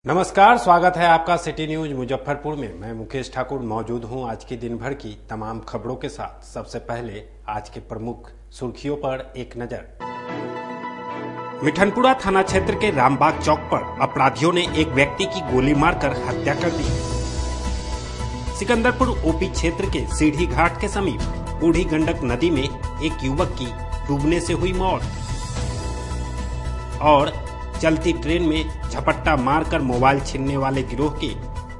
नमस्कार, स्वागत है आपका सिटी न्यूज मुजफ्फरपुर में। मैं मुकेश ठाकुर मौजूद हूं आज की दिन भर की तमाम खबरों के साथ। सबसे पहले आज के प्रमुख सुर्खियों पर एक नजर। मिठनपुरा थाना क्षेत्र के रामबाग चौक पर अपराधियों ने एक व्यक्ति की गोली मारकर हत्या कर दी। सिकंदरपुर ओपी क्षेत्र के सीढ़ी घाट के समीप बूढ़ी गंडक नदी में एक युवक की डूबने से हुई मौत। और चलती ट्रेन में झपट्टा मारकर मोबाइल छीनने वाले गिरोह के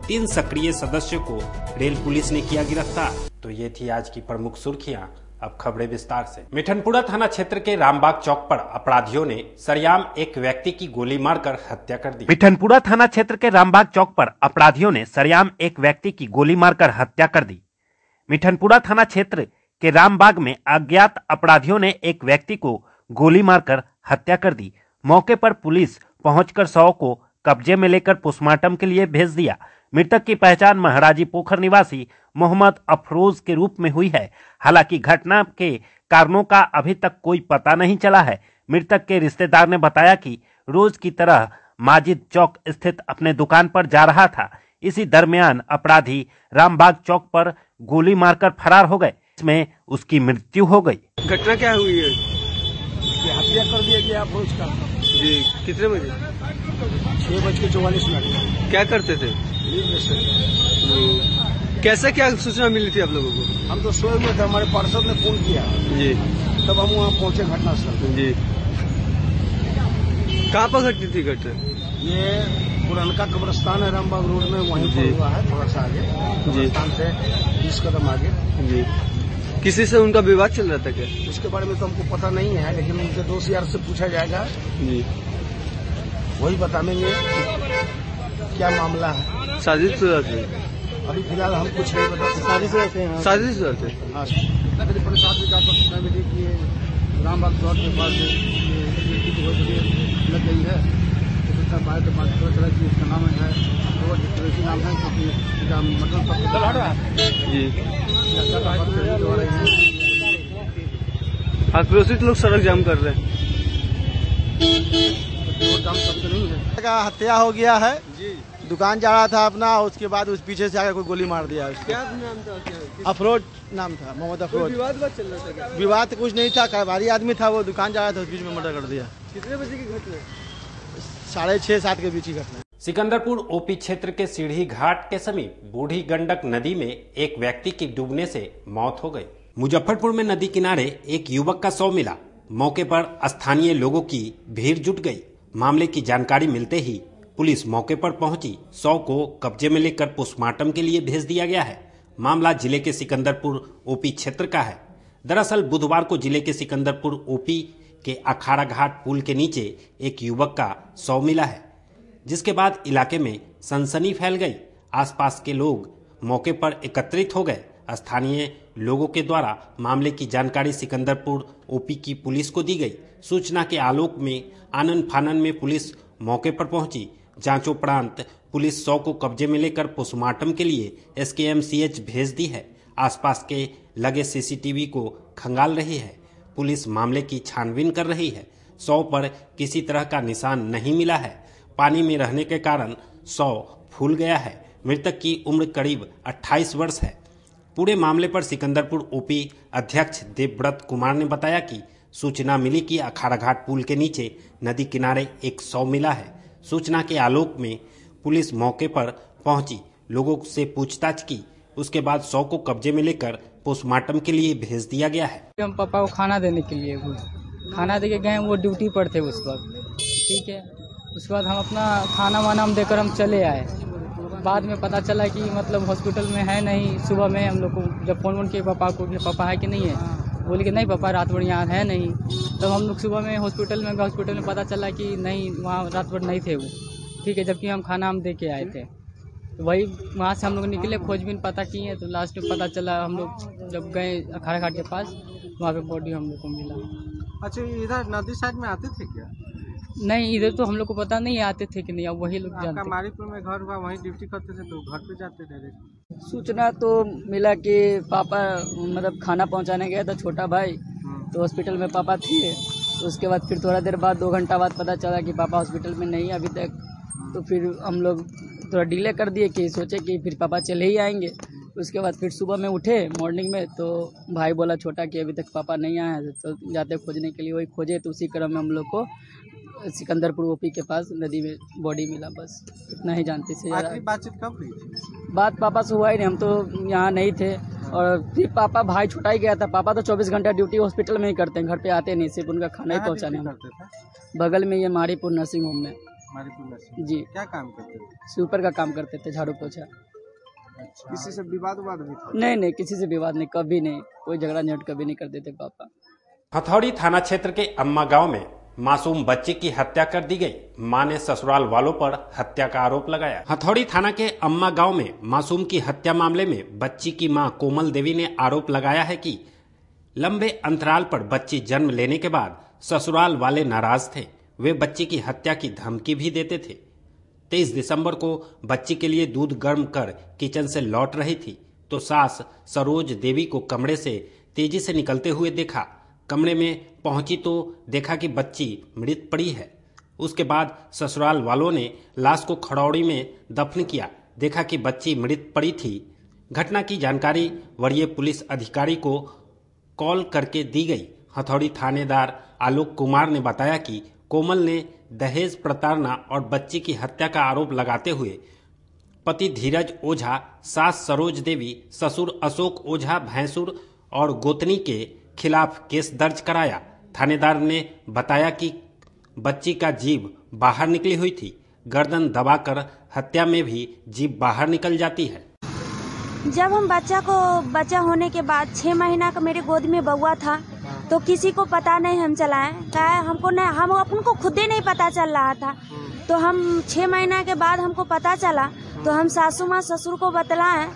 3 सक्रिय सदस्यों को रेल पुलिस ने किया गिरफ्तार। तो ये थी आज की प्रमुख सुर्खियां। अब खबरें विस्तार से। मिठनपुरा थाना क्षेत्र के रामबाग चौक पर अपराधियों ने सरेआम एक व्यक्ति की गोली मारकर हत्या कर दी। मिठनपुरा थाना क्षेत्र के रामबाग चौक पर अपराधियों ने सरेआम एक व्यक्ति की गोली मारकर हत्या कर दी। मिठनपुरा थाना क्षेत्र के रामबाग में अज्ञात अपराधियों ने एक व्यक्ति को गोली मारकर हत्या कर दी। मौके पर पुलिस पहुंचकर शव को कब्जे में लेकर पोस्टमार्टम के लिए भेज दिया। मृतक की पहचान महाराजी पोखर निवासी मोहम्मद अफरोज के रूप में हुई है। हालांकि घटना के कारणों का अभी तक कोई पता नहीं चला है। मृतक के रिश्तेदार ने बताया कि रोज की तरह माजिद चौक स्थित अपने दुकान पर जा रहा था। इसी दरमियान अपराधी रामबाग चौक पर गोली मारकर फरार हो गए। इसमें उसकी मृत्यु हो गई। घटना क्या हुई है? हत्या कर दिया गया अफरोज का। जी, कितने बजे? 6:44। क्या करते थे? कैसे क्या सूचना मिली थी आप लोगों को? हम तो सोए हुए थे, हमारे पार्षद ने फोन किया जी, तब हम वहाँ पहुँचे घटनास्थल। जी, कहाँ पर घटनी थी घटना? ये पुरानका कब्रिस्तान है रामबाग रोड में, वहीं पर हुआ है, थोड़ा सा आगे कब्रिस्तान से 20 कदम आगे। जी, किसी से उनका विवाद चल रहा था क्या? इसके बारे में तो हमको पता नहीं है, लेकिन उनके दोस्त यार से पूछा जाएगा, जी, वही बताएंगे क्या मामला है। साजिश थी? अभी फिलहाल हम कुछ नहीं बता सकते। साजिश थे। हाँ, प्रसाद विकास फैमिली की रामबाग चौक के पास लग गई है। तो पाए तो बात पता चला कि उसका नाम है नाम है, क्योंकि मतलब जी, आक्रोशित लोग सड़क जाम कर रहे हैं। नहीं है का हत्या हो गया है जी। दुकान जा रहा था अपना, उसके बाद उस पीछे से आकर कोई गोली मार दिया। क्या नाम था? अफरोज नाम था, मोहम्मद अफरोज। विवाद चल रहा था क्या? विवाद कुछ नहीं था, कारोबारी आदमी था, वो दुकान जा रहा था, उस बीच में मर्डर कर दिया। कितने बजे की घटना? 6:30-7 के बीच की घटना। सिकंदरपुर ओपी क्षेत्र के सीढ़ी घाट के समीप बूढ़ी गंडक नदी में एक व्यक्ति की डूबने से मौत हो गई। मुजफ्फरपुर में नदी किनारे एक युवक का शव मिला। मौके पर स्थानीय लोगों की भीड़ जुट गई। मामले की जानकारी मिलते ही पुलिस मौके पर पहुंची। शव को कब्जे में लेकर पोस्टमार्टम के लिए भेज दिया गया है। मामला जिले के सिकंदरपुर ओपी क्षेत्र का है। दरअसल बुधवार को जिले के सिकंदरपुर ओपी के अखाड़ा घाट पुल के नीचे एक युवक का शव मिला है, जिसके बाद इलाके में सनसनी फैल गई। आसपास के लोग मौके पर एकत्रित हो गए। स्थानीय लोगों के द्वारा मामले की जानकारी सिकंदरपुर ओपी की पुलिस को दी गई। सूचना के आलोक में आनन फानन में पुलिस मौके पर पहुंची। जांचोपरांत पुलिस शव को कब्जे में लेकर पोस्टमार्टम के लिए SKMCH भेज दी है। आसपास के लगे CCTV को खंगाल रही है। पुलिस मामले की छानबीन कर रही है। शव पर किसी तरह का निशान नहीं मिला है। पानी में रहने के कारण शव फूल गया है। मृतक की उम्र करीब 28 वर्ष है। पूरे मामले पर सिकंदरपुर ओपी अध्यक्ष देवव्रत कुमार ने बताया कि सूचना मिली कि अखाड़ा घाट पुल के नीचे नदी किनारे एक शव मिला है। सूचना के आलोक में पुलिस मौके पर पहुंची, लोगों से पूछताछ की। उसके बाद शव को कब्जे में लेकर पोस्टमार्टम के लिए भेज दिया गया है। हम पापा को खाना देने के लिए खाना दे के गए, वो ड्यूटी पर थे उस वक्त। ठीक है, उसके बाद हम अपना खाना वाना हम देकर हम चले आए। बाद में पता चला कि मतलब हॉस्पिटल में है नहीं। सुबह में हम लोग को जब फोन किए पापा को कि पापा है कि नहीं है, बोले कि नहीं पापा रात भर यहाँ है नहीं। तब हम लोग सुबह में हॉस्पिटल में गए। हॉस्पिटल में पता चला कि नहीं, वहाँ रात भर नहीं थे वो। ठीक है, जबकि हम खाना हम दे के आए थे। तो वही वहाँ से हम लोग निकले, खोजबीन पता किए, तो लास्ट में पता चला हम लोग जब गए अखाड़ा घाट के पास, वहाँ पे बॉडी हम लोग को मिला। अच्छा, इधर नदी साइड में आते थे क्या? नहीं, इधर तो हम लोग को पता नहीं आते थे कि नहीं, अब वही लोग जानते। मारीपुर में घर हुआ, वहीं ड्यूटी करते थे, तो घर पे जाते थे। सूचना तो मिला कि पापा मतलब खाना पहुंचाने गया था, छोटा भाई, तो हॉस्पिटल में पापा थे। तो उसके बाद फिर थोड़ा देर बाद 2 घंटा बाद पता चला कि पापा हॉस्पिटल में नहीं है अभी तक। तो फिर हम लोग थोड़ा डिले कर दिए कि सोचे कि फिर पापा चले ही आएंगे। उसके बाद फिर सुबह में उठे मॉर्निंग में, तो भाई बोला छोटा कि अभी तक पापा नहीं आए हैं, तो जाते खोजने के लिए। वही खोजे तो उसी क्रम में हम लोग को सिकंदरपुर ओपी के पास नदी में बॉडी मिला। बस इतना ही जानते से। आखिरी बातचीत कब हुई थी? बात पापा से हुआ ही नहीं, हम तो यहाँ नहीं थे। और फिर पापा भाई छुट्टा ही गया था। पापा तो 24 घंटा ड्यूटी हॉस्पिटल में ही करते हैं, घर पे आते नहीं, सिर्फ उनका खाना ही पहुँचाने करते थे? बगल में ये मारीपुर नर्सिंग होम में। मारीपुर नर्सिंग जी। क्या काम करते थे? स्वीपर का काम करते थे, झाड़ू पोछा। अच्छा। किसी से विवाद भी था? नहीं, किसी से विवाद नहीं, कभी नहीं, कोई झगड़ा झंझट कभी नहीं करते थे पापा। हथौड़ी थाना क्षेत्र के अम्मा गांव में मासूम बच्चे की हत्या कर दी गई। मां ने ससुराल वालों पर हत्या का आरोप लगाया। हथौड़ी थाना के अम्मा गांव में मासूम की हत्या मामले में बच्ची की मां कोमल देवी ने आरोप लगाया है कि लंबे अंतराल पर बच्ची जन्म लेने के बाद ससुराल वाले नाराज थे। वे बच्ची की हत्या की धमकी भी देते थे। 23 दिसंबर को बच्ची के लिए दूध गर्म कर किचन से लौट रही थी तो सास सरोज देवी को कमरे से तेजी से निकलते हुए देखा। कमरे में पहुंची तो देखा कि बच्ची मृत पड़ी है। उसके बाद ससुराल वालों ने लाश को खड़ौड़ी में दफन किया। देखा कि बच्ची मृत पड़ी थी। घटना की जानकारी वरीय पुलिस अधिकारी को कॉल करके दी गई। हथौड़ी थानेदार आलोक कुमार ने बताया कि कोमल ने दहेज प्रताड़ना और बच्ची की हत्या का आरोप लगाते हुए पति धीरज ओझा, सास सरोज देवी, ससुर अशोक ओझा भैंसुर और गोतनी के खिलाफ केस दर्ज कराया। थानेदार ने बताया कि बच्ची का जीभ बाहर निकली हुई थी। गर्दन दबाकर हत्या में भी जीभ बाहर निकल जाती है। जब हम बच्चा होने के बाद 6 महीना का मेरे गोद में बउआ था तो किसी को पता नहीं हम चलाएं, हम अपन को खुद ही नहीं पता चल रहा था। तो हम 6 महीना के बाद हमको पता चला तो हम सासू माँ ससुर को बतलाएं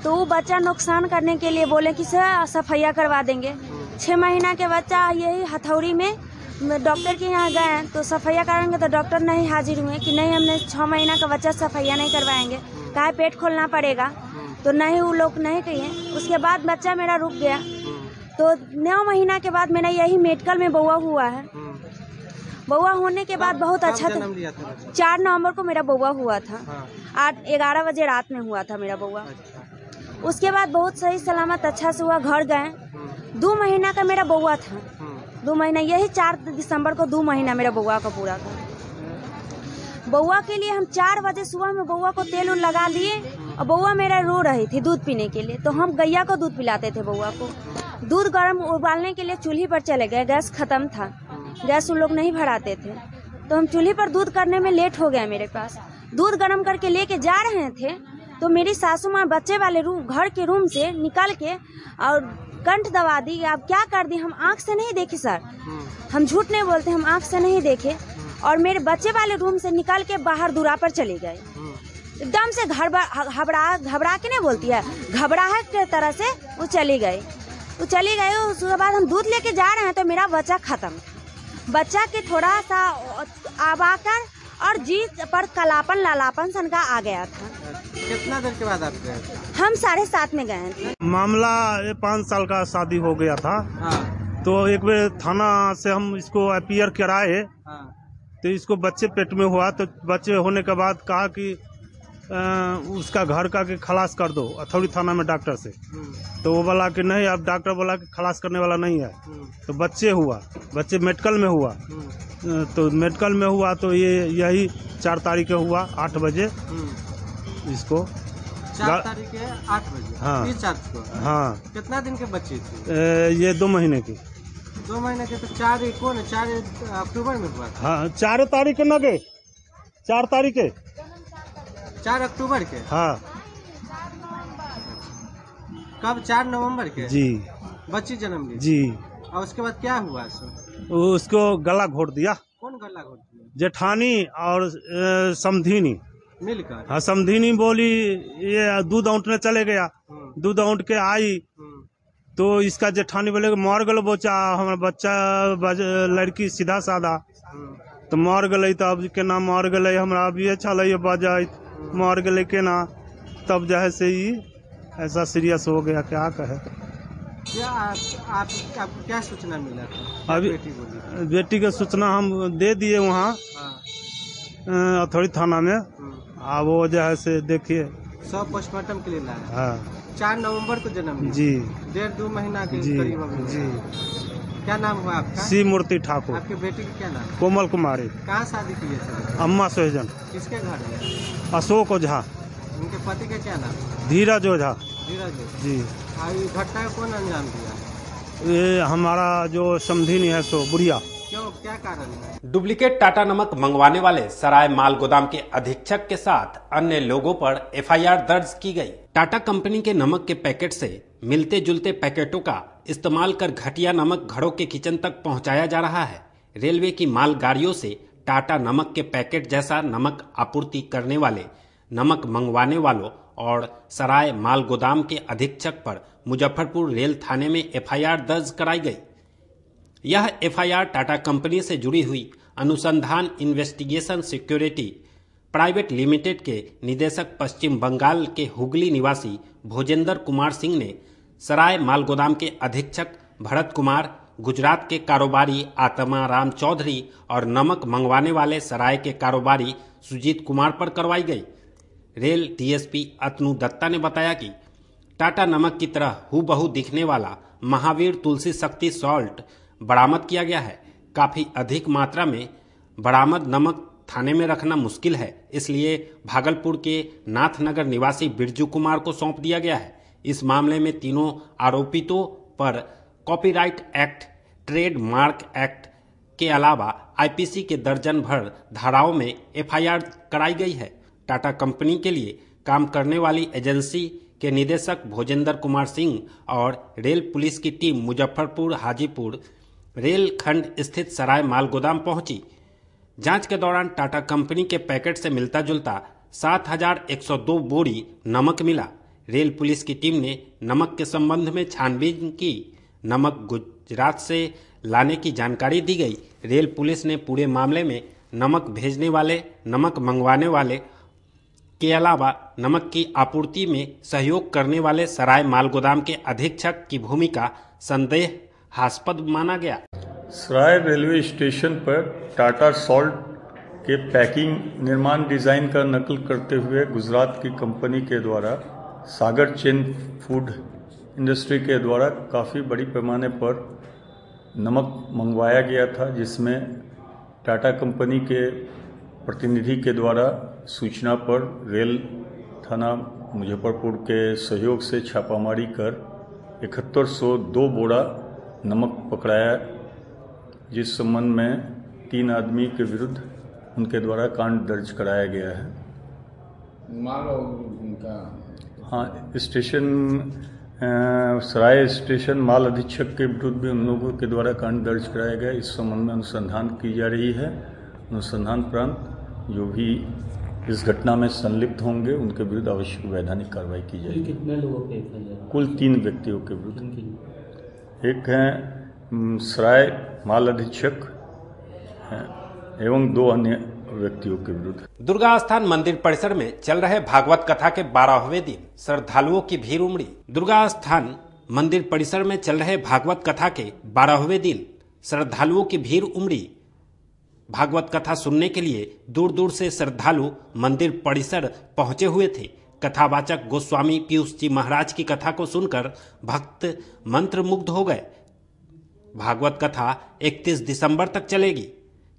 तो वो बच्चा नुकसान करने के लिए बोले कि सफाइया करवा देंगे। 6 महीना के बच्चा यही हथौड़ी में डॉक्टर के यहाँ गए तो सफाइया कराएंगे तो डॉक्टर नहीं हाजिर हुए कि नहीं हमने 6 महीना का बच्चा सफाइया नहीं करवाएंगे, काहे पेट खोलना पड़ेगा। तो नहीं वो लोग नहीं कहिए। उसके बाद बच्चा मेरा रुक गया। तो 9 महीना के बाद मेरा यही मेडिकल में बउआ हुआ है। बउआ होने के बाद बहुत अच्छा था। 4 नवंबर को मेरा बउआ हुआ था। 11 बजे रात में हुआ था मेरा बउआ। उसके बाद बहुत सही सलामत अच्छा से हुआ। घर गए 2 महीना का मेरा बउआ था। 2 महीना यही 4 दिसंबर को 2 महीना मेरा बउआ का पूरा था। बउआ के लिए हम 4 बजे सुबह में बउआ को तेल लगा लिए और बउआ मेरा रो रही थी दूध पीने के लिए। तो हम गैया को दूध पिलाते थे बउआ को। दूध गर्म उबालने के लिए चूल्ही पर चले गए, गैस खत्म था, गैस उन लोग नहीं भराते थे। तो हम चूल्ही पर दूध करने में लेट हो गया। मेरे पास दूध गर्म करके लेके जा रहे थे तो मेरी सासू माँ बच्चे वाले रूम घर के रूम से निकल के और कंठ दबा दी। अब क्या कर दी, हम आँख से नहीं देखे सर, हम झूठ नहीं बोलते, हम आँख से नहीं देखे। और मेरे बच्चे वाले रूम से निकल के बाहर दूरा पर चले गए। एकदम से घबरा के नहीं बोलती है, घबराहट के तरह से वो चली गई। उसके बाद हम दूध लेके जा रहे हैं तो मेरा बच्चा खत्म। बच्चा के थोड़ा सा आबाकर और जी पर कलापन लालापन सन का आ गया था। कितना देर के बाद आप गए? हम 7:30 में गए थे। मामला 5 साल का शादी हो गया था। तो एक बार थाना से हम इसको अपीयर कराए तो इसको बच्चे पेट में हुआ। तो बच्चे होने के बाद कहा कि उसका घर का के खलास कर दो हथौड़ी थाना में डॉक्टर से। तो वो बोला कि नहीं, अब डॉक्टर बोला कि खलास करने वाला नहीं है। तो बच्चे मेडिकल में हुआ। तो मेडिकल में हुआ तो यही 4 तारीख को हुआ 8 बजे इसको। 4 तारीख के 8 बजे? हाँ। 30 को? हाँ। कितना दिन के बच्चे थे? ये 2 महीने की। 2 महीने के। तो 4 अक्टूबर में हुआ? हाँ, 4 तारीख के न गए, 4 तारीख के 4 अक्टूबर के। हाँ। कब? 4 नवंबर के? जी। बच्ची जन्म ली? जी। और उसके बाद क्या हुआ? उसको गला घोट दिया। कौन गला घोट दिया? जेठानी और समधिनी मिलकर? हाँ, समधिनी बोली ये दूध औंटने चले गया। दूध औंट के आई तो इसका जेठानी बोले मर गल बच्चा, हमारा बच्चा लड़की सीधा साधा। तो मर गई। तो अब के ना मर गई, हमरा अभी अच्छा लगे बजाय मर गए के ना। तब जहे से ही ऐसा सीरियस हो गया, क्या कहे। आपको क्या सूचना मिला था? अभी बेटी के सूचना हम दे दिए वहाँ अथौड़ी थाना में। अब वो जो है से देखिए सब पोस्टमार्टम के लिए लाया। हाँ 4 नवंबर को जन्म हुआ। जी 1.5-2 महीना के जी करीब अभी। जी। क्या नाम हुआ आपका? सी मूर्ति ठाकुर। आपके बेटी का क्या नाम? कोमल कुमारी। कहाँ शादी की है? अम्मा सोहजन। किसके घर में? अशोक ओझा। उनके पति का क्या नाम? धीरज ओझा। धीरज जी। इस घटना को कौन अंजाम दिया? ये हमारा जो समधिनी है सो बुढ़िया। क्यों, क्या कारण है? डुप्लीकेट टाटा नमक मंगवाने वाले सराय माल गोदाम के अधीक्षक के साथ अन्य लोगों पर एफआईआर दर्ज की गई। टाटा कंपनी के नमक के पैकेट से मिलते जुलते पैकेटों का इस्तेमाल कर घटिया नमक घरों के किचन तक पहुंचाया जा रहा है। रेलवे की मालगाड़ियों से टाटा नमक के पैकेट जैसा नमक आपूर्ति करने वाले, नमक मंगवाने वालों और सराय माल गोदाम के अधीक्षक पर मुजफ्फरपुर रेल थाने में एफआईआर दर्ज कराई गई। यह एफआईआर टाटा कंपनी से जुड़ी हुई अनुसंधान इन्वेस्टिगेशन सिक्योरिटी प्राइवेट लिमिटेड के निदेशक पश्चिम बंगाल के हुगली निवासी भोजेंद्र कुमार सिंह ने सराय माल गोदाम के अधीक्षक भरत कुमार, गुजरात के कारोबारी आत्माराम चौधरी और नमक मंगवाने वाले सराय के कारोबारी सुजीत कुमार पर करवाई गई। रेल डीएसपी अतनु दत्ता ने बताया कि टाटा नमक की तरह हूबहू दिखने वाला महावीर तुलसी शक्ति सॉल्ट बरामद किया गया है। काफी अधिक मात्रा में बरामद नमक थाने में रखना मुश्किल है, इसलिए भागलपुर के नाथनगर निवासी बिरजू कुमार को सौंप दिया गया है। इस मामले में तीनों आरोपितों पर कॉपीराइट एक्ट, ट्रेडमार्क एक्ट के अलावा आईपीसी के दर्जन भर धाराओं में एफआईआर कराई गई है। टाटा कंपनी के लिए काम करने वाली एजेंसी के निदेशक भोजेंद्र कुमार सिंह और रेल पुलिस की टीम मुजफ्फरपुर हाजीपुर रेल खंड स्थित सराय माल गोदाम पहुंची। जांच के दौरान टाटा कंपनी के पैकेट से मिलता जुलता 7102 बोरी नमक मिला। रेल पुलिस की टीम ने नमक के संबंध में छानबीन की। नमक गुजरात से लाने की जानकारी दी गई। रेल पुलिस ने पूरे मामले में नमक भेजने वाले, नमक मंगवाने वाले के अलावा नमक की आपूर्ति में सहयोग करने वाले सराय माल गोदाम के अधीक्षक की भूमिका संदेहास्पद माना गया। सराय रेलवे स्टेशन पर टाटा सॉल्ट के पैकिंग निर्माण डिजाइन का नकल करते हुए गुजरात की कंपनी के द्वारा सागर चेन फूड इंडस्ट्री के द्वारा काफ़ी बड़ी पैमाने पर नमक मंगवाया गया था, जिसमें टाटा कंपनी के प्रतिनिधि के द्वारा सूचना पर रेल थाना मुजफ्फरपुर के सहयोग से छापामारी कर 7102 बोरा नमक पकड़ाया, जिस संबंध में 3 आदमी के विरुद्ध उनके द्वारा कांड दर्ज कराया गया है। हाँ, स्टेशन सराय स्टेशन माल अधीक्षक के विरुद्ध भी उन लोगों के द्वारा कांड दर्ज कराया गया। इस संबंध में अनुसंधान की जा रही है। अनुसंधान प्रांत जो भी इस घटना में संलिप्त होंगे उनके विरुद्ध आवश्यक वैधानिक कार्रवाई की जाएगी। कितने लोगों पे? कुल 3 व्यक्तियों के विरुद्ध। एक हैं सराय माल अधीक्षक एवं 2 अन्य व्यक्तियों के विरुद्ध। दुर्गा स्थान मंदिर परिसर में चल रहे भागवत कथा के 12वें दिन श्रद्धालुओं की भीड़ उमड़ी। दुर्गा स्थान मंदिर परिसर में चल रहे भागवत कथा के 12वें दिन श्रद्धालुओं की भीड़ उमड़ी। भागवत कथा सुनने के लिए दूर दूर से श्रद्धालु मंदिर परिसर पहुंचे हुए थे। कथावाचक गोस्वामी पीयूष जी महाराज की कथा को सुनकर भक्त मंत्रमुग्ध हो गए। भागवत कथा 31 दिसंबर तक चलेगी।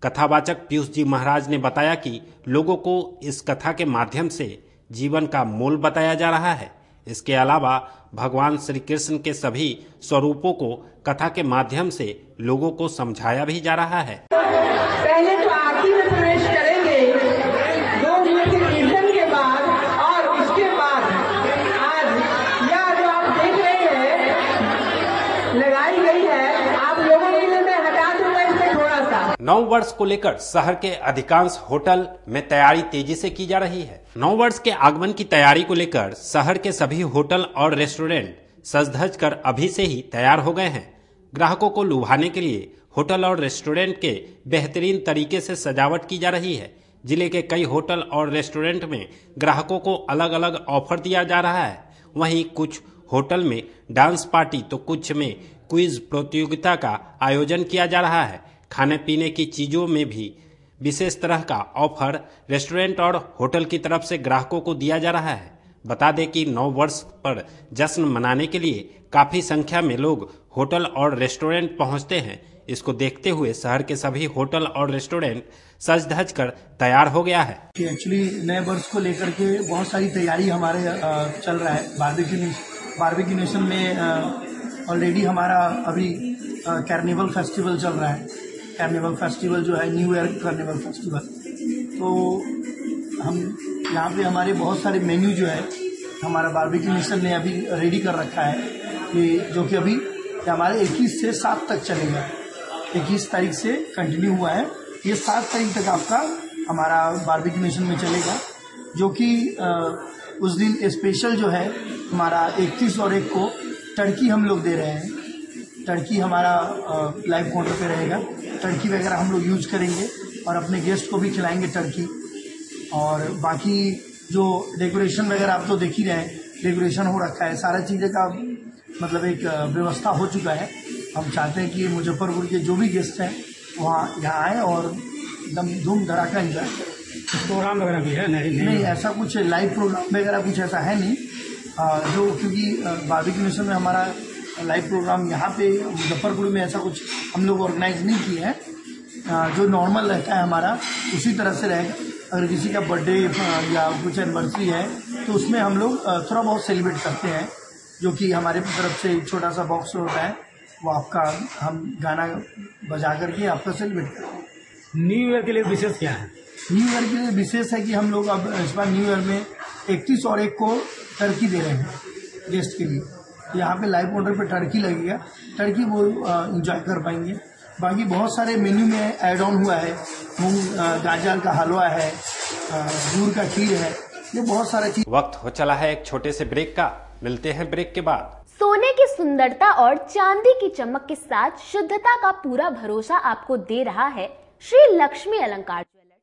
कथावाचक पीयूष जी महाराज ने बताया कि लोगों को इस कथा के माध्यम से जीवन का मोल बताया जा रहा है। इसके अलावा भगवान श्री कृष्ण के सभी स्वरूपों को कथा के माध्यम से लोगों को समझाया भी जा रहा है। पहले तो आरती में प्रवेश करेंगे 2 मिनट के कीर्तन के बाद, और उसके बाद आज यह जो आप देख रहे हैं लगाई गई है, आप लोगों के लिए मैं हटा दूंगा इसमें थोड़ा सा। नव वर्ष को लेकर शहर के अधिकांश होटल में तैयारी तेजी से की जा रही है। नव वर्ष के आगमन की तैयारी को लेकर शहर के सभी होटल और रेस्टोरेंट सज-धज कर अभी से ही तैयार हो गए हैं। ग्राहकों को लुभाने के लिए होटल और रेस्टोरेंट के बेहतरीन तरीके से सजावट की जा रही है। जिले के कई होटल और रेस्टोरेंट में ग्राहकों को अलग अलग ऑफर दिया जा रहा है। वहीं कुछ होटल में डांस पार्टी तो कुछ में क्विज प्रतियोगिता का आयोजन किया जा रहा है। खाने पीने की चीजों में भी विशेष तरह का ऑफर रेस्टोरेंट और होटल की तरफ से ग्राहकों को दिया जा रहा है। बता दें कि 9 वर्ष पर जश्न मनाने के लिए काफी संख्या में लोग होटल और रेस्टोरेंट पहुंचते हैं। इसको देखते हुए शहर के सभी होटल और रेस्टोरेंट सज धज कर तैयार हो गया है। एक्चुअली नए वर्ष को लेकर के बहुत सारी तैयारी हमारे चल रहा है। बारबेक्यू नेशन में ऑलरेडी हमारा अभी कार्निवल फेस्टिवल चल रहा है। कार्निवल फेस्टिवल जो है न्यू ईयर कार्निवल फेस्टिवल, तो हम यहाँ पे हमारे बहुत सारे मेन्यू जो है हमारा बारबेक्यू नेशन ने अभी रेडी कर रखा है कि जो कि अभी हमारे 21 से 7 तक चलेगा। 21 तारीख से कंटिन्यू हुआ है, ये 7 तारीख तक आपका हमारा बारबेक्यू नेशन में चलेगा। जो कि उस दिन स्पेशल जो है हमारा 31 और 1 को टर्की हम लोग दे रहे हैं। टर्की हमारा लाइव काउंटर पे रहेगा। टर्की वगैरह हम लोग यूज करेंगे और अपने गेस्ट को भी खिलाएंगे टर्की। और बाकी जो डेकोरेशन वगैरह आप तो देख ही रहे हैं, डेकोरेशन हो रखा है, सारा चीज़ें का मतलब एक व्यवस्था हो चुका है। हम चाहते हैं कि मुजफ्फरपुर के जो भी गेस्ट हैं वहाँ यहाँ आए और एकदम धूम धड़ाका एंजॉय करें। प्रोग्राम वगैरह भी है? नहीं, ऐसा कुछ लाइव प्रोग्राम वगैरह कुछ ऐसा है नहीं। जो क्योंकि बारबेक्यू नेशन में हमारा लाइव प्रोग्राम यहाँ पे मुजफ्फरपुर में ऐसा कुछ हम लोग ऑर्गेनाइज नहीं किए हैं। जो नॉर्मल रहता है हमारा उसी तरह से रहेगा। अगर किसी का बर्थडे या कुछ एनिवर्सरी है तो उसमें हम लोग थोड़ा बहुत सेलिब्रेट करते हैं, जो कि हमारे तरफ से एक छोटा सा बॉक्स होता है, वो आपका हम गाना बजा करके आपका सेलिब्रेट करते हैं। न्यू ईयर के लिए विशेष क्या है? न्यू ईयर के लिए विशेष है कि हम लोग अब इस बार न्यू ईयर में 31 और 1 को टर्की दे रहे हैं गेस्ट के लिए। यहाँ पे लाइव काउंटर पे टर्की लगेगा, टर्की वो एंजॉय कर पाएंगे। बाकी बहुत सारे मेन्यू में ऐड ऑन हुआ है, मूंग गाजर का हलवा है, गुड़ का खीर है, ये बहुत सारा चीज। वक्त हो चला है एक छोटे से ब्रेक का, मिलते हैं ब्रेक के बाद। सोने की सुंदरता और चांदी की चमक के साथ शुद्धता का पूरा भरोसा आपको दे रहा है श्री लक्ष्मी अलंकार ज्वेलर्स।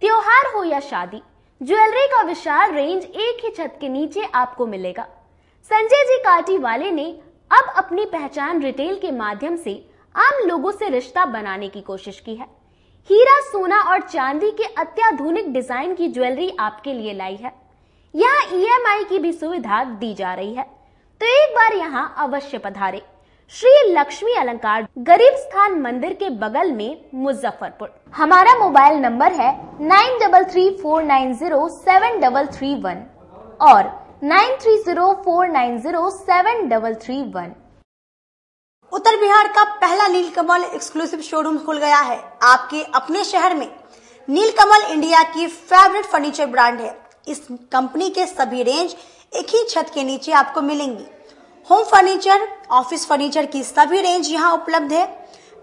त्योहार हो या शादी, ज्वेलरी का विशाल रेंज एक ही छत के नीचे आपको मिलेगा। संजय जी काटी वाले ने अब अपनी पहचान रिटेल के माध्यम से आम लोगों से रिश्ता बनाने की कोशिश की है। हीरा, सोना और चांदी के अत्याधुनिक डिजाइन की ज्वेलरी आपके लिए लाई है। यहाँ EMI की भी सुविधा दी जा रही है, तो एक बार यहाँ अवश्य पधारे। श्री लक्ष्मी अलंकार, गरीब स्थान मंदिर के बगल में, मुजफ्फरपुर। हमारा मोबाइल नंबर है 9334907331 और 9304907331। उत्तर बिहार का पहला नीलकमल एक्सक्लूसिव शोरूम खुल गया है आपके अपने शहर में। नीलकमल इंडिया की फेवरेट फर्नीचर ब्रांड है। इस कंपनी के सभी रेंज एक ही छत के नीचे आपको मिलेंगी। होम फर्नीचर, ऑफिस फर्नीचर की सभी रेंज यहाँ उपलब्ध है।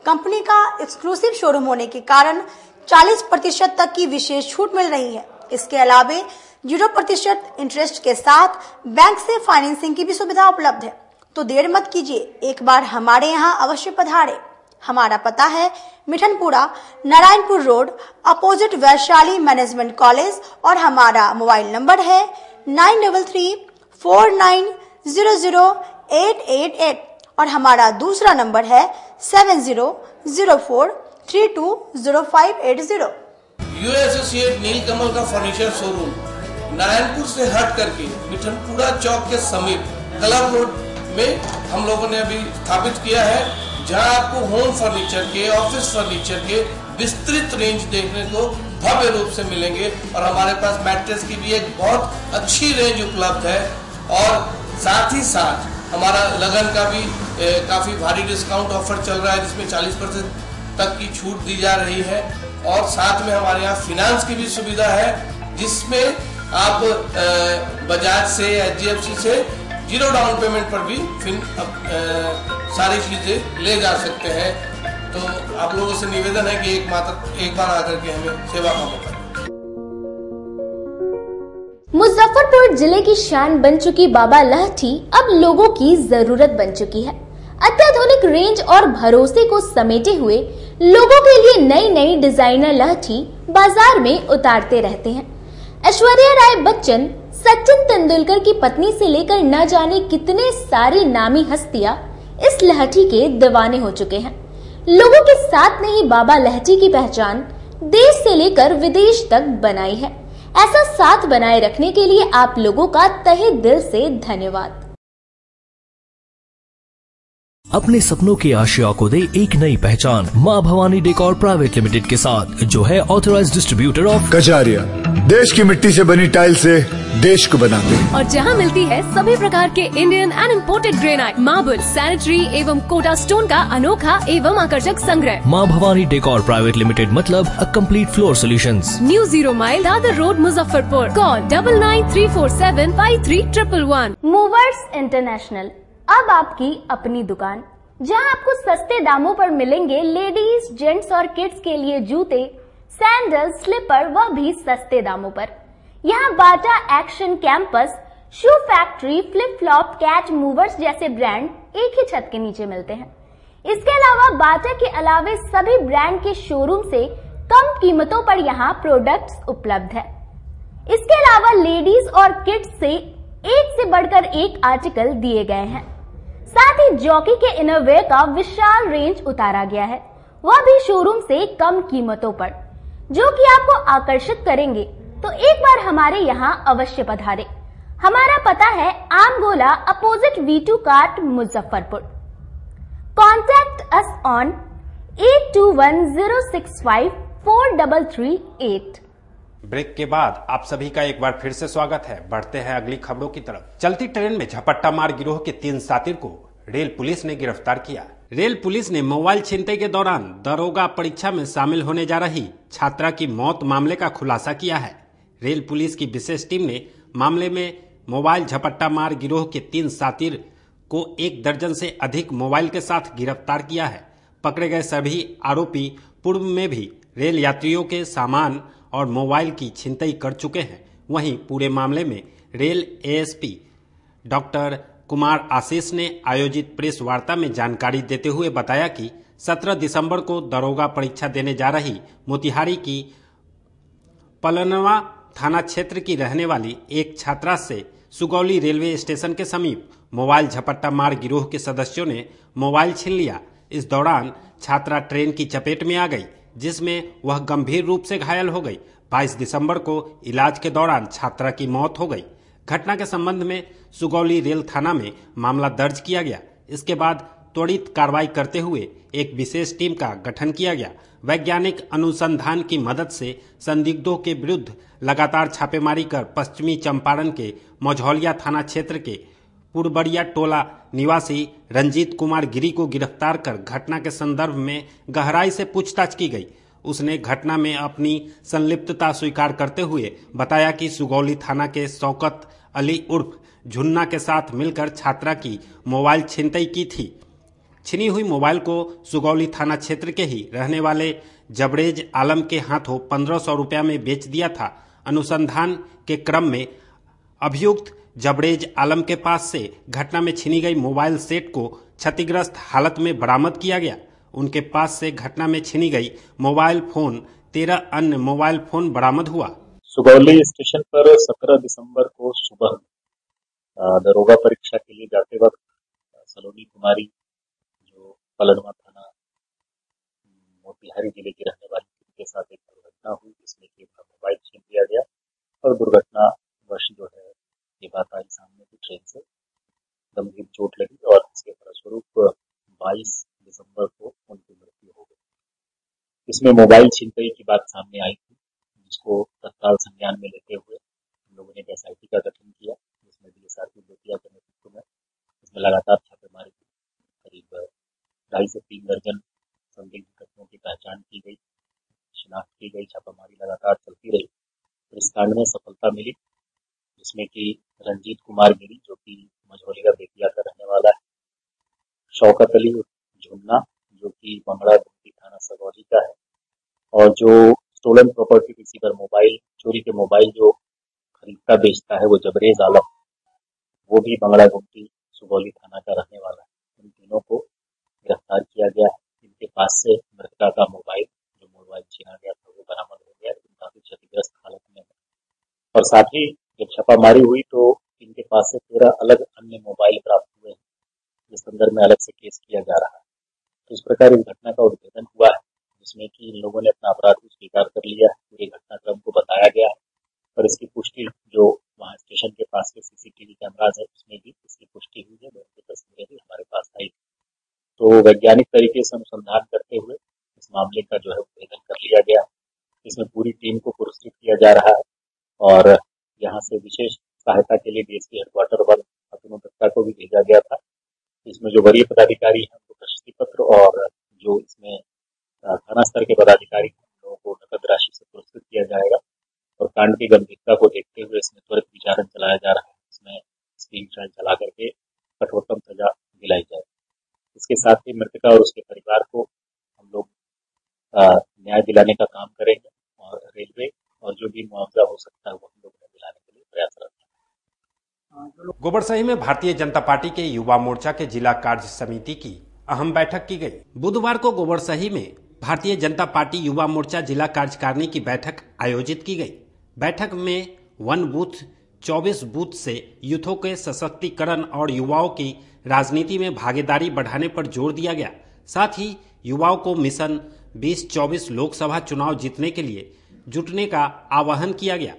कंपनी का एक्सक्लूसिव शोरूम होने के कारण 40% तक की विशेष छूट मिल रही है। इसके अलावे 0% इंटरेस्ट के साथ बैंक से फाइनेंसिंग की भी सुविधा उपलब्ध है। तो देर मत कीजिए, एक बार हमारे यहाँ अवश्य पधारे। हमारा पता है Mithanpura, Narayanpur road, opposite Vaishali management college और हमारा मोबाइल नंबर है 9334900888 और हमारा दूसरा नंबर है 7004320580। यू एसोसिएट नीलकमल का फर्नीचर शोरूम नारायणपुर से हट करके मिठनपुरा चौक के समीप क्लब रोड में हम लोगों ने अभी स्थापित किया है, जहां आपको होम फर्नीचर के, ऑफिस फर्नीचर के विस्तृत रेंज देखने को भव्य रूप से मिलेंगे। और हमारे पास मैट्रेस की भी एक बहुत अच्छी रेंज उपलब्ध है। और साथ ही साथ हमारा लगन का भी काफी भारी डिस्काउंट ऑफर चल रहा है, जिसमें 40% तक की छूट दी जा रही है। और साथ में हमारे यहाँ फाइनेंस की भी सुविधा है, जिसमें आप बजाज से, HDFC से 0 डाउन पेमेंट पर भी सारी चीजें ले जा सकते हैं। तो आप लोगों से निवेदन है कि एक बार आकर के हमें सेवा का मौका दें। मुजफ्फरपुर जिले की शान बन चुकी बाबा लहठी अब लोगों की जरूरत बन चुकी है। अत्याधुनिक रेंज और भरोसे को समेटे हुए लोगों के लिए नई नई डिजाइनर लहठी बाजार में उतारते रहते हैं। ऐश्वर्या राय बच्चन, सचिन तेंदुलकर की पत्नी से लेकर न जाने कितने सारी नामी हस्तियां इस लहठी के दीवाने हो चुके हैं। लोगों के साथ नहीं बाबा लहठी की पहचान देश से लेकर विदेश तक बनाई है। ऐसा साथ बनाए रखने के लिए आप लोगों का तहे दिल से धन्यवाद। अपने सपनों के आशिया को दे एक नई पहचान माँ भवानी डेकोर प्राइवेट लिमिटेड के साथ, जो है ऑथराइज्ड डिस्ट्रीब्यूटर ऑफ कचारिया। देश की मिट्टी से बनी टाइल से देश को बनाते हैं, और जहां मिलती है सभी प्रकार के Indian and imported granite, marble, sanitary एवं कोटा स्टोन का अनोखा एवं आकर्षक संग्रह। माँ भवानी डेकोर प्राइवेट लिमिटेड मतलब a complete floor solutions. New 0 mile Dadar road, Muzaffarpur. Call 9934753111। Movers international, अब आपकी अपनी दुकान, जहां आपको सस्ते दामों पर मिलेंगे लेडीज, जेंट्स और किड्स के लिए जूते, सैंडल, स्लीपर, वह भी सस्ते दामों पर। यहाँ Bata, action, campus, shoe factory, flip flop, cat, movers जैसे ब्रांड एक ही छत के नीचे मिलते हैं। इसके अलावा बाटा के अलावे सभी ब्रांड के शोरूम से कम कीमतों पर यहाँ प्रोडक्ट्स उपलब्ध है। इसके अलावा लेडीज और किड्स से एक से बढ़कर एक आर्टिकल दिए गए हैं। साथ ही जॉकी के इनरवेयर का विशाल रेंज उतारा गया है, वह भी शोरूम से कम कीमतों पर, जो कि आपको आकर्षित करेंगे। तो एक बार हमारे यहाँ अवश्य पधारे। हमारा पता है Aam Gola, opposite V2 cart, Muzaffarpur. Contact us on 8210654338। Break के बाद आप सभी का एक बार फिर से स्वागत है। बढ़ते हैं अगली खबरों की तरफ। चलती ट्रेन में झपट्टा मार गिरोह के 3 साथी को रेल पुलिस ने गिरफ्तार किया। रेल पुलिस ने मोबाइल छीनते के दौरान दरोगा परीक्षा में शामिल होने जा रही छात्रा की मौत मामले का खुलासा किया है। रेल पुलिस की विशेष टीम ने मामले में मोबाइल झपट्टा मार गिरोह के 3 साथी को 1 दर्जन से अधिक मोबाइल के साथ गिरफ्तार किया है। पकड़े गए सभी आरोपी पूर्व में भी रेल यात्रियों के सामान और मोबाइल की छिनतई कर चुके हैं। वहीं पूरे मामले में rail ASP doctor Kumar Ashish ने आयोजित प्रेस वार्ता में जानकारी देते हुए बताया कि 17 दिसंबर को दरोगा परीक्षा देने जा रही मोतिहारी की पलनवा थाना क्षेत्र की रहने वाली एक छात्रा से सुगौली रेलवे स्टेशन के समीप मोबाइल झपट्टा मार गिरोह के सदस्यों ने मोबाइल छीन लिया। इस दौरान छात्रा ट्रेन की चपेट में आ गई, जिसमें वह गंभीर रूप से घायल हो गई। 22 दिसंबर को इलाज के दौरान छात्रा की मौत हो गई। घटना के संबंध में सुगौली रेल थाना में मामला दर्ज किया गया। इसके बाद त्वरित कार्रवाई करते हुए एक विशेष टीम का गठन किया गया। वैज्ञानिक अनुसंधान की मदद से संदिग्धों के विरुद्ध लगातार छापेमारी कर पश्चिमी चंपारण के मझौलिया थाना क्षेत्र के पुरबड़िया टोला निवासी रंजीत कुमार गिरी को गिरफ्तार कर घटना के संदर्भ में गहराई से पूछताछ की गई। उसने घटना में अपनी संलिप्तता स्वीकार करते हुए बताया कि सुगौली थाना के शौकत अली उर्फ झुन्ना के साथ मिलकर छात्रा की मोबाइल छिनतई की थी। छिनी हुई मोबाइल को सुगौली थाना क्षेत्र के ही रहने वाले जबरेज आलम के हाथों 1500 रुपया में बेच दिया था। अनुसंधान के क्रम में अभियुक्त जबरेज आलम के पास से घटना में छीनी गई मोबाइल सेट को क्षतिग्रस्त हालत में बरामद किया गया। उनके पास से घटना में छीनी गई मोबाइल फोन 13 अन्य मोबाइल फोन बरामद हुआ। सुगौली स्टेशन पर 17 दिसंबर को सुबह दरोगा परीक्षा के लिए जाते वक्त सलोनी कुमारी जो पलनवा थाना मोतिहारी जिले की रहने वाली के साथ एक दुर्घटना हुई, जिसमें कि मोबाइल छीन लिया गया और दुर्घटनावश जो है ये बात आई सामने की ट्रेन से गंभीर चोट लगी और इसके फलस्वरूप 22 दिसंबर को उनकी मृत्यु हो गई। इसमें मोबाइल छिनतई की बात सामने आई थी, जिसको तत्काल संज्ञान में लेते हुए हम लोगों ने एक SIT का गठन किया, जिसमें DSRP बेतिया के नेतृत्व में इसमें लगातार छापेमारी की। करीब 2.5 से 3 दर्जन संदिग्ध तत्वों की पहचान की गई, शिनाख्त की गई। छापेमारी लगातार चलती रही। इस कांड में सफलता मिली, जिसमें कि रंजीत कुमार गिरी जो कि मझौलिया बेतिया का रहने वाला है, शौकत अली झुन्ना जो कि बंगड़ा गुमटी थाना सगौली का है, और जो स्टोलन प्रॉपर्टी रिसीवर मोबाइल चोरी के मोबाइल जो खरीदता बेचता है वो जबरेज आलम, वो भी बंगड़ा गुमटी सुगौली थाना का रहने वाला है। इन तीनों को गिरफ्तार किया गया है। इनके पास से मृतका का मोबाइल जो मोबाइल छीना गया था वो बरामद हो गया, लेकिन काफी क्षतिग्रस्त हालत में है। और साथ ही जब छापामारी हुई तो इनके पास से 13 अलग अन्य मोबाइल प्राप्त हुए हैं, जिस संदर्भ में अलग से केस किया जा रहा है। तो इस प्रकार इस घटना का उद्भेदन हुआ है, जिसमें कि इन लोगों ने अपना अपराध को स्वीकार कर लिया है। पूरे घटनाक्रम को बताया गया है और इसकी पुष्टि जो वहाँ स्टेशन के पास के सीसीटीवी कैमराज है उसमें भी इसकी पुष्टि हुई है। दोनों की तस्वीरें भी हमारे पास आई। तो वैज्ञानिक तरीके से अनुसंधान करते हुए इस मामले का जो है उद्भेदन कर लिया गया। इसमें पूरी टीम को पुरस्कृत किया जा रहा है और यहाँ से विशेष सहायता के लिए डीएसपी हेडक्वार्टर 1 अतनु दत्ता को भी भेजा गया था। इसमें जो वरीय पदाधिकारी हैं उनको प्रशस्ति पत्र और जो इसमें थाना स्तर के पदाधिकारी हैं उन लोगों को नकद राशि से पुरस्कृत किया जाएगा और कांड की गंभीरता को देखते हुए इसमें त्वरित विचारण चलाया जा रहा है। इसमें स्क्रीन ट्रायल चला करके कठोरतम सजा दिलाई जाए। इसके साथ ही मृतका और उसके परिवार को हम लोग न्याय दिलाने का काम करेंगे और रेलवे और जो भी मुआवजा हो सकता है वो हम लोग दिलाने के लिए प्रयासरत हैं। गोबरसही में भारतीय जनता पार्टी के युवा मोर्चा के जिला कार्य समिति की अहम बैठक की गई। बुधवार को गोबरसही में भारतीय जनता पार्टी युवा मोर्चा जिला कार्यकारिणी की बैठक आयोजित की गई। बैठक में 1 बूथ 24 बूथ से यूथों के सशक्तिकरण और युवाओं की राजनीति में भागीदारी बढ़ाने पर जोर दिया गया। साथ ही युवाओं को मिशन 2024 लोकसभा चुनाव जीतने के लिए जुटने का आह्वान किया गया।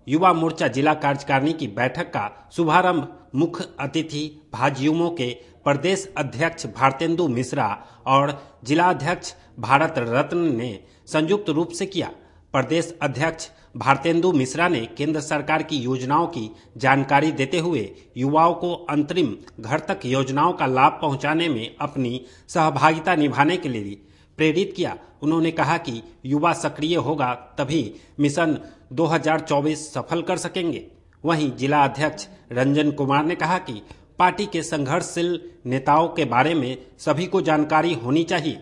युवा मोर्चा जिला कार्यकारिणी की बैठक का शुभारंभ मुख्य अतिथि भाजयुमो के प्रदेश अध्यक्ष भारतेंदु मिश्रा और जिला अध्यक्ष भारत रत्न ने संयुक्त रूप से किया। प्रदेश अध्यक्ष भारतेंदु मिश्रा ने केंद्र सरकार की योजनाओं की जानकारी देते हुए युवाओं को अंतरिम घर तक योजनाओं का लाभ पहुंचाने में अपनी सहभागिता निभाने के लिए प्रेरित किया। उन्होंने कहा कि युवा सक्रिय होगा तभी मिशन 2024 सफल कर सकेंगे। वहीं जिला अध्यक्ष रंजन कुमार ने कहा कि पार्टी के संघर्षशील नेताओं के बारे में सभी को जानकारी होनी चाहिए।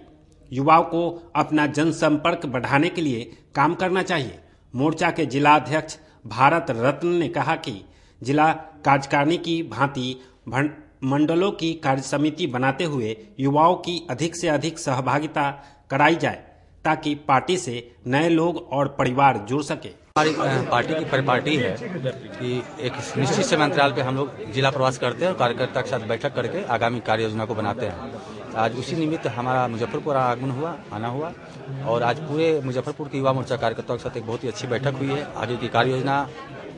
युवाओं को अपना जनसंपर्क बढ़ाने के लिए काम करना चाहिए। मोर्चा के जिला अध्यक्ष भारत रत्न ने कहा कि जिला कार्यकारिणी की भांति मंडलों की कार्य समिति बनाते हुए युवाओं की अधिक से अधिक सहभागिता कराई जाए ताकि पार्टी से नए लोग और परिवार जुड़ सके। हमारी पार्टी की परिपाटी है कि एक निश्चित समय अंतराल पे हम लोग जिला प्रवास करते हैं और कार्यकर्ता के साथ बैठक करके आगामी कार्य योजना को बनाते हैं। आज उसी निमित्त हमारा मुजफ्फरपुर आगमन आना हुआ और आज पूरे मुजफ्फरपुर के युवा मोर्चा कार्यकर्ताओं के साथ एक बहुत ही अच्छी बैठक हुई है। आगे की कार्य योजना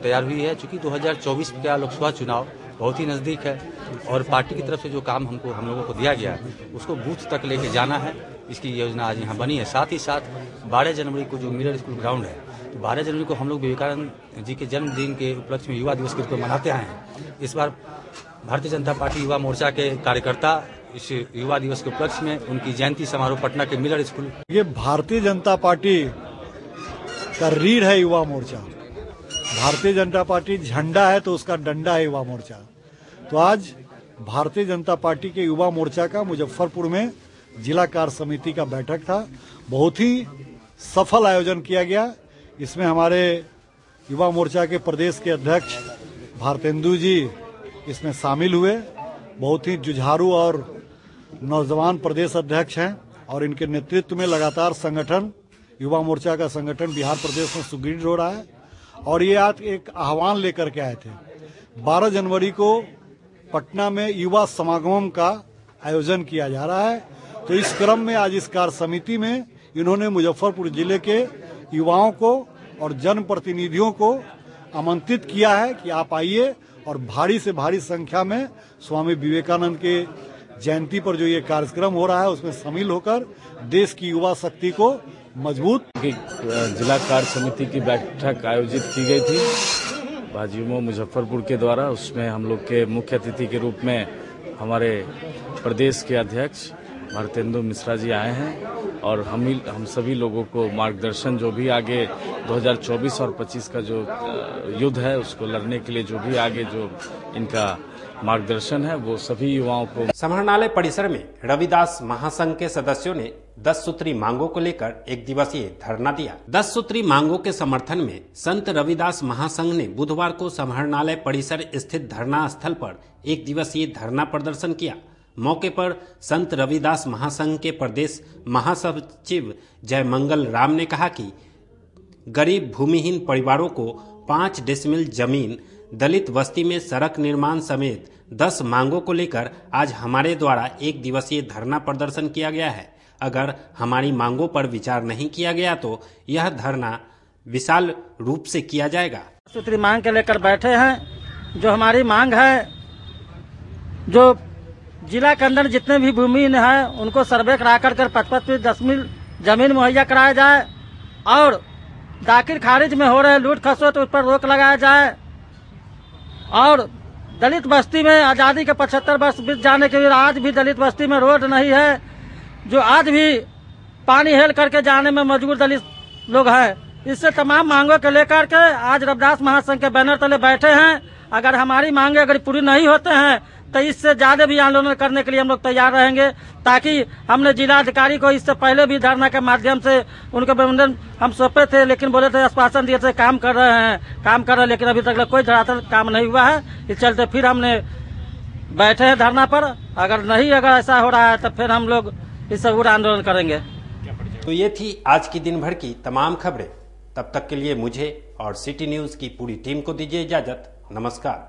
तैयार हुई है। चूंकि 2024 का लोकसभा चुनाव बहुत ही नजदीक है और पार्टी की तरफ से जो काम हम लोगों को दिया गया है उसको बूथ तक लेके जाना है। इसकी योजना आज यहाँ बनी है। साथ ही साथ 12 जनवरी को जो मिरर स्कूल ग्राउंड है, तो 12 जनवरी को हम लोग विवेकानंद जी के जन्मदिन के उपलक्ष्य में युवा दिवस के रूप में मनाते आए हैं। इस बार भारतीय जनता पार्टी युवा मोर्चा के कार्यकर्ता इस युवा दिवस के उपलक्ष्य में उनकी जयंती समारोह पटना के मिलर स्कूल। ये भारतीय जनता पार्टी का रीढ़ है युवा मोर्चा। भारतीय जनता पार्टी झंडा है तो उसका डंडा है युवा मोर्चा। तो आज भारतीय जनता पार्टी के युवा मोर्चा का मुजफ्फरपुर में जिला कार्य समिति का बैठक था। बहुत ही सफल आयोजन किया गया। इसमें हमारे युवा मोर्चा के प्रदेश के अध्यक्ष भारतेंदु जी इसमें शामिल हुए। बहुत ही जुझारू और नौजवान प्रदेश अध्यक्ष हैं और इनके नेतृत्व में लगातार संगठन युवा मोर्चा का संगठन बिहार प्रदेश में सुदृढ़ हो रहा है। और ये आज एक आह्वान लेकर के आए थे। 12 जनवरी को पटना में युवा समागम का आयोजन किया जा रहा है। तो इस क्रम में आज इस कार्य समिति में इन्होंने मुजफ्फरपुर जिले के युवाओं को और जनप्रतिनिधियों को आमंत्रित किया है कि आप आइए और भारी से भारी संख्या में स्वामी विवेकानंद के जयंती पर जो ये कार्यक्रम हो रहा है उसमें शामिल होकर देश की युवा शक्ति को मजबूत। जिला कार्य समिति की बैठक आयोजित की गई थी भाजयुमो मुजफ्फरपुर के द्वारा। उसमें हम लोग के मुख्य अतिथि के रूप में हमारे प्रदेश के अध्यक्ष भारतेंदु मिश्रा जी आए हैं और हम सभी लोगों को मार्गदर्शन जो भी आगे 2024 और 25 का जो युद्ध है उसको लड़ने के लिए जो भी आगे जो इनका मार्गदर्शन है वो सभी युवाओं को। समाहरणालय परिसर में रविदास महासंघ के सदस्यों ने 10 सूत्री मांगों को लेकर एक दिवसीय धरना दिया। 10 सूत्री मांगों के समर्थन में संत रविदास महासंघ ने बुधवार को समाहरणालय परिसर स्थित धरना स्थल पर एक दिवसीय धरना प्रदर्शन किया। मौके पर संत रविदास महासंघ के प्रदेश महासचिव जयमंगल राम ने कहा कि गरीब भूमिहीन परिवारों को 5 डेसिमल जमीन, दलित बस्ती में सड़क निर्माण समेत 10 मांगों को लेकर आज हमारे द्वारा एक दिवसीय धरना प्रदर्शन किया गया है। अगर हमारी मांगों पर विचार नहीं किया गया तो यह धरना विशाल रूप से किया जाएगा। सूत्री मांग के लेकर बैठे हैं। जो हमारी मांग है, जो जिला के अंदर जितने भी भूमिहीन है उनको सर्वे करा कर 55 10 मिल जमीन मुहैया कराया जाए और दाखिल खारिज में हो रहे लूट खसोट तो उस पर रोक लगाया जाए और दलित बस्ती में आज़ादी के 75 वर्ष बीत जाने के बाद आज भी दलित बस्ती में रोड नहीं है, जो आज भी पानी हेल करके जाने में मजबूर दलित लोग हैं। इससे तमाम मांगों को लेकर के आज रविदास महासंघ के बैनर तले बैठे हैं। अगर हमारी मांगे अगर पूरी नहीं होते हैं तो इससे ज्यादा भी आंदोलन करने के लिए हम लोग तैयार रहेंगे, ताकि हमने जिलाधिकारी को इससे पहले भी धरना के माध्यम से उनके निवेदन हम सौंपे थे, लेकिन बोले थे आश्वासन दिए थे काम कर रहे हैं, लेकिन अभी तक कोई धरातल काम नहीं हुआ है। इस चलते फिर हमने बैठे हैं धरना पर। अगर ऐसा हो रहा है तो फिर हम लोग इससे उग्र आंदोलन करेंगे। तो ये थी आज की दिन भर की तमाम खबरें। तब तक के लिए मुझे और सिटी न्यूज की पूरी टीम को दीजिए इजाजत। नमस्कार।